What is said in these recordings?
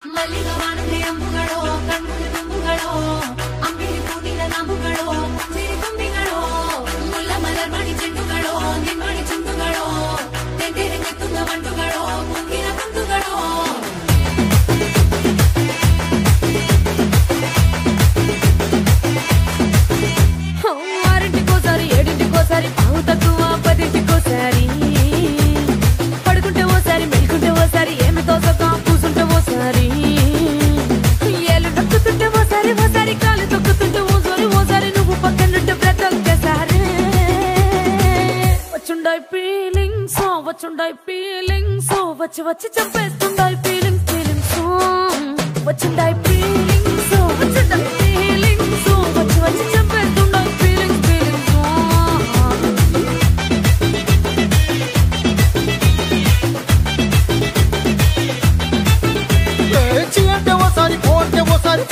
ಅಂಬುಗಳೋ ಕಣ್ಮುಡಿ ತುಂಬುಗಳೋ ಅಂಬಿಳಿ ಕೂಡಿನ ನಾಮುಗಳೋ ಸಿರಿ ತುಂಬಿಗಳೋ ಮುಲ್ಲ ಮಲರ್ ಮಣಿ ಚೆಂಡುಗಳೋ ನಿಮ್ಮಣಿ ಚುಂಡುಗಳೋ ತೆಂಡೆರೆ ಕೆತ್ತುಂಗ ಮಂಡುಗಳೋ ಮುಂಗಿನ ಬಂಧುಗಳೋ ఆరింటికోసారి ఏడింటికోసారి పావు తక్కువ పదింటికోసారి పడుకుంటే ఓసారి మెలుకుంటే ఓసారి ఏమి తోసక కూసుంటే ఓసారి ఏళ్ళు నొక్కుతుంటే ఓసారి ఓసారి కాలు తొక్కుతుంటే ఓసారి నువ్వు పక్కనుంటే ప్రతి ఒక్కసారి వచ్చుండాయి ఫీలింగ్స్ వచ్చి వచ్చి చంపేస్తుండాయి ఫీలింగ్స్ వచ్చుండాయి ఫీలింగ్స్ వచ్చుండాయి ఫీలింగ్స్ వచ్చి వచ్చి చంపేస్తుండాయి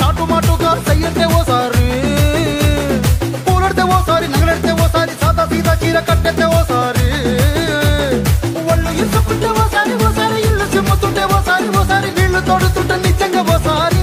చాటు మాటుగా సయ్యంటే ఓసారి పూలడితే ఓసారి నగలడితే ఓసారి సాదా సీదా చీర కట్టెతే ఓసారి ఒళ్ళు ఇసుకుంటే ఓసారి ఇల్లు చిమ్ముతుంటే ఓసారి నీళ్లు తోడుతుంటే నిజంగా ఓసారి